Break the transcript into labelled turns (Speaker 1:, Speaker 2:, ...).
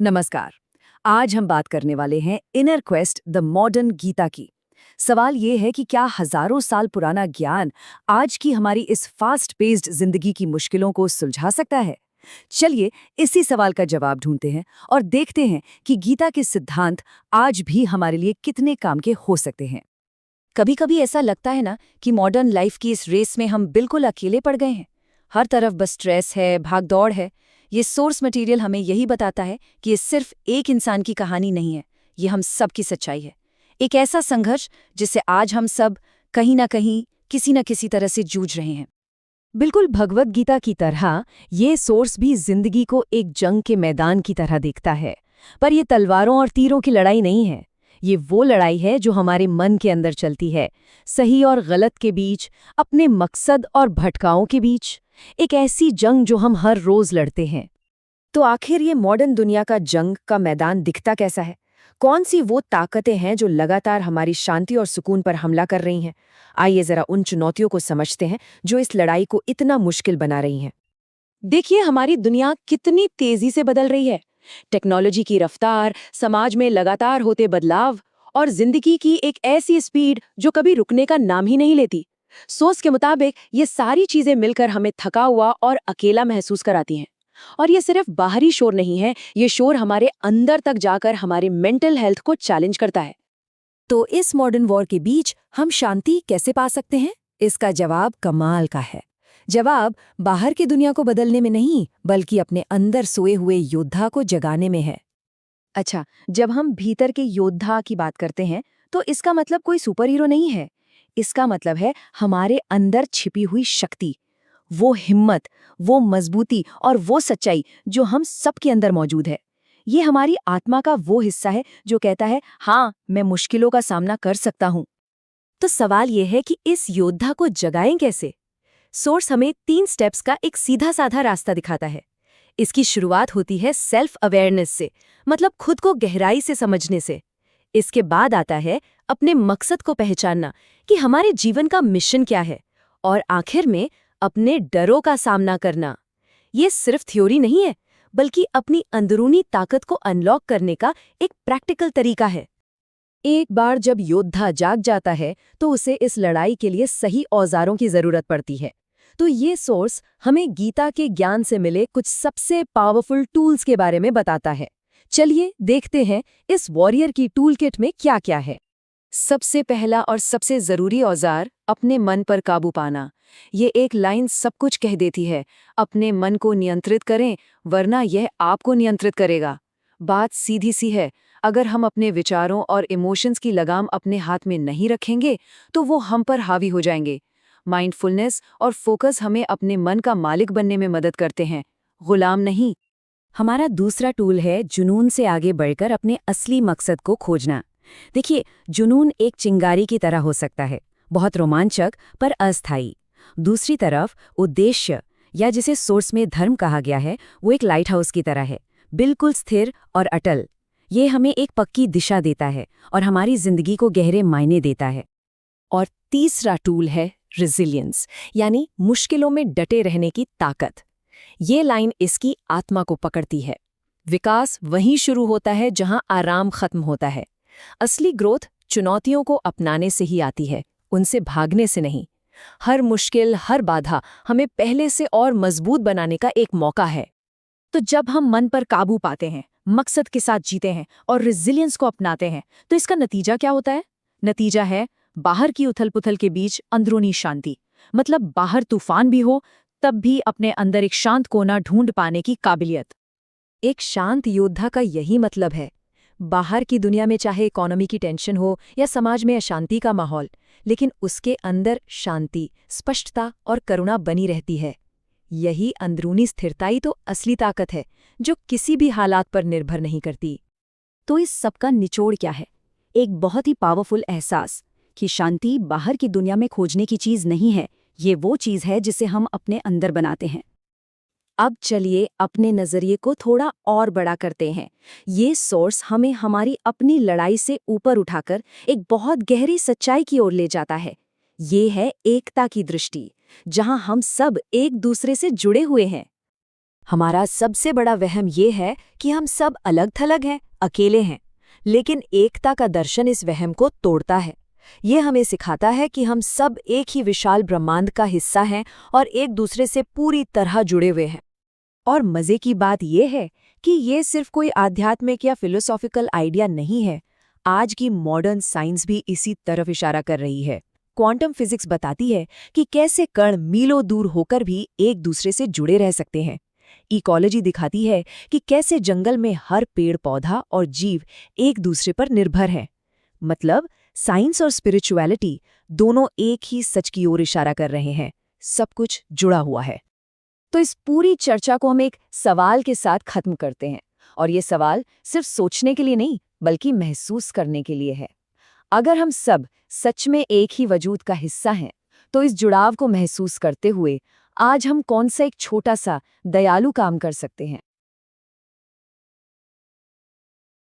Speaker 1: नमस्कार। आज हम बात करने वाले हैं inner quest the modern Gita की। सवाल ये है कि क्या हजारों साल पुराना ज्ञान आज की हमारी इस फास्ट पेस्ड जिंदगी की मुश्किलों को सुलझा सकता है? चलिए इसी सवाल का जवाब ढूंढते हैं और देखते हैं कि गीता के सिद्धांत आज भी हमारे लिए कितने काम के हो सकते हैं।
Speaker 2: कभी कभी ऐसा लगता है ना कि मॉडर्न लाइफ की इस रेस में हम बिल्कुल अकेले पड़ गए हैं। हर तरफ बस स्ट्रेस है, भागदौड़ है। ये सोर्स मटेरियल हमें यही बताता है कि ये सिर्फ एक इंसान की कहानी नहीं है, ये हम सब की सच्चाई है। एक ऐसा संघर्ष जिससे आज हम सब कहीं ना कहीं किसी न किसी तरह से जूझ रहे हैं।
Speaker 1: बिल्कुल भगवत गीता की तरह ये सोर्स भी जिंदगी को एक जंग के मैदान की तरह देखता है। पर ये तलवारों और तीरों की लड़ाई नहीं है। ये वो लड़ाई है जो हमारे मन के अंदर चलती है, सही और गलत के बीच, अपने मकसद और भटकाओं के बीच। एक ऐसी जंग जो हम हर रोज लड़ते हैं। तो आखिर ये मॉडर्न दुनिया का जंग का मैदान दिखता कैसा है? कौन सी वो ताकतें हैं जो लगातार हमारी शांति और सुकून पर हमला कर रही हैं? आइए जरा उन चुनौतियों को समझते हैं जो इस लड़ाई को इतना मुश्किल बना रही हैं। देखिए हमारी दुनिया कितनी तेजी से बदल रही है। टेक्नोलॉजी की रफ्तार, समाज में लगातार होते बदलाव और जिंदगी की एक ऐसी स्पीड जो कभी रुकने का नाम ही नहीं लेती। सोच के मुताबिक ये सारी चीजें मिलकर हमें थका हुआ और अकेला महसूस कराती हैं। और ये सिर्फ बाहरी शोर नहीं है, ये शोर हमारे अंदर तक जाकर हमारे मेंटल हेल्थ को चैलेंज करता है। तो इस मॉडर्न वॉर के बीच हम शांति कैसे पा सकते हैं? इसका जवाब कमाल का है। जवाब बाहर की दुनिया को बदलने में नहीं, बल्कि अपने अंदर सोए हुए योद्धा को जगाने में है। अच्छा, जब हम भीतर के योद्धा की बात करते हैं, तो इसका मतलब कोई सुपर हीरो नहीं है। इसका मतलब है हमारे अंदर छिपी हुई शक्ति, वो हिम्मत, वो मजबूती और वो सच्चाई जो हम सबके अंदर मौजूद है। ये हमारी आत्मा का वो हिस्सा है जो कहता है, हाँ, मैं मुश्किलों का सामना कर सकता हूँ। तो सवाल ये है कि इस योद्धा को जगाएं कैसे? सोर्स हमें 3 स्टेप्स का एक सीधा साधा रास्ता दिखाता है। इसकी शुरुआत होती है सेल्फ अवेयरनेस से, मतलब खुद को गहराई से समझने से। इसके बाद आता है अपने मकसद को पहचानना कि हमारे जीवन का मिशन क्या है। और आखिर में अपने डरों का सामना करना। ये सिर्फ थ्योरी नहीं है, बल्कि अपनी अंदरूनी ताकत को अनलॉक करने का एक प्रैक्टिकल तरीका है। एक बार जब योद्धा जाग जाता है तो उसे इस लड़ाई के लिए सही औजारों की जरूरत पड़ती है। तो ये सोर्स हमें गीता के ज्ञान से मिले कुछ सबसे पावरफुल टूल्स के बारे में बताता है। चलिए देखते हैं इस वॉरियर की टूल किट में क्या क्या है। सबसे पहला और सबसे जरूरी औजार, अपने मन पर काबू पाना। ये एक लाइन सब कुछ कह देती है। अपने मन को नियंत्रित करें, वरना यह आपको नियंत्रित करेगा। बात सीधी सी है, अगर हम अपने विचारों और इमोशंस की लगाम अपने हाथ में नहीं रखेंगे तो वो हम पर हावी हो जाएंगे। माइंडफुलनेस और फोकस हमें अपने मन का मालिक बनने में मदद करते हैं, गुलाम नहीं। हमारा दूसरा टूल है जुनून से आगे बढ़कर अपने असली मकसद को खोजना। देखिए, जुनून एक चिंगारी की तरह हो सकता है, बहुत रोमांचक पर अस्थायी। दूसरी तरफ उद्देश्य, या जिसे सोर्स में धर्म कहा गया है, वो एक लाइट हाउस की तरह है, बिल्कुल स्थिर और अटल। ये हमें एक पक्की दिशा देता है और हमारी जिंदगी को गहरे मायने देता है। और तीसरा टूल है रेजिलियंस, यानी मुश्किलों में डटे रहने की ताकत। ये लाइन इसकी आत्मा को पकड़ती है। विकास वहीं शुरू होता है जहां आराम खत्म होता है। असली ग्रोथ चुनौतियों को अपनाने से ही आती है, उनसे भागने से नहीं। हर मुश्किल, हर बाधा हमें पहले से और मजबूत बनाने का एक मौका है। तो जब हम मन पर काबू पाते हैं, मकसद के साथ जीते हैं और रेजिलियंस को अपनाते हैं, तो इसका नतीजा क्या होता है? नतीजा है बाहर की उथल-पुथल के बीच अंदरूनी शांति। मतलब बाहर तूफान भी हो, तब भी अपने अंदर एक शांत कोना ढूंढ पाने की काबिलियत। एक शांत योद्धा का यही मतलब है। बाहर की दुनिया में चाहे इकोनॉमी की टेंशन हो या समाज में अशांति का माहौल, लेकिन उसके अंदर शांति, स्पष्टता और करुणा बनी रहती है। यही अंदरूनी स्थिरताई तो असली ताकत है, जो किसी भी हालात पर निर्भर नहीं करती। तो इस सब का निचोड़ क्या है? एक बहुत ही पावरफुल एहसास कि शांति बाहर की दुनिया में खोजने की चीज नहीं है, ये वो चीज है जिसे हम अपने अंदर बनाते हैं। अब चलिए अपने नजरिए को थोड़ा और बड़ा करते हैं। ये सोर्स हमें हमारी अपनी लड़ाई से ऊपर उठाकर एक बहुत गहरी सच्चाई की ओर ले जाता है। ये है एकता की दृष्टि, जहां हम सब एक दूसरे से जुड़े हुए हैं।
Speaker 2: हमारा सबसे बड़ा वहम ये है कि हम सब अलग-थलग हैं, अकेले हैं। लेकिन एकता का दर्शन इस वहम को तोड़ता है। ये हमें सिखाता है कि हम सब एक ही विशाल ब्रह्मांड का हिस्सा हैं और एक दूसरे से पूरी तरह जुड़े हुए हैं।
Speaker 1: और मजे की बात यह है कि ये सिर्फ कोई आध्यात्मिक या फिलोसॉफिकल आइडिया नहीं है। आज की मॉडर्न साइंस भी इसी तरफ इशारा कर रही है। क्वांटम फिजिक्स बताती है कि कैसे कण मीलों दूर होकर भी एक दूसरे से जुड़े रह सकते हैं। इकोलॉजी दिखाती है कि कैसे जंगल में हर पेड़ पौधा और जीव एक दूसरे पर निर्भर है। मतलब साइंस और स्पिरिचुअलिटी दोनों एक ही सच की ओर इशारा कर रहे हैं। सब कुछ जुड़ा हुआ है। तो इस पूरी चर्चा को हम एक सवाल के साथ खत्म करते हैं, और ये सवाल सिर्फ सोचने के लिए नहीं बल्कि महसूस करने के लिए है। अगर हम सब सच में एक ही वजूद का हिस्सा हैं, तो इस जुड़ाव को महसूस करते हुए आज हम कौन सा एक छोटा सा दयालु काम कर सकते हैं।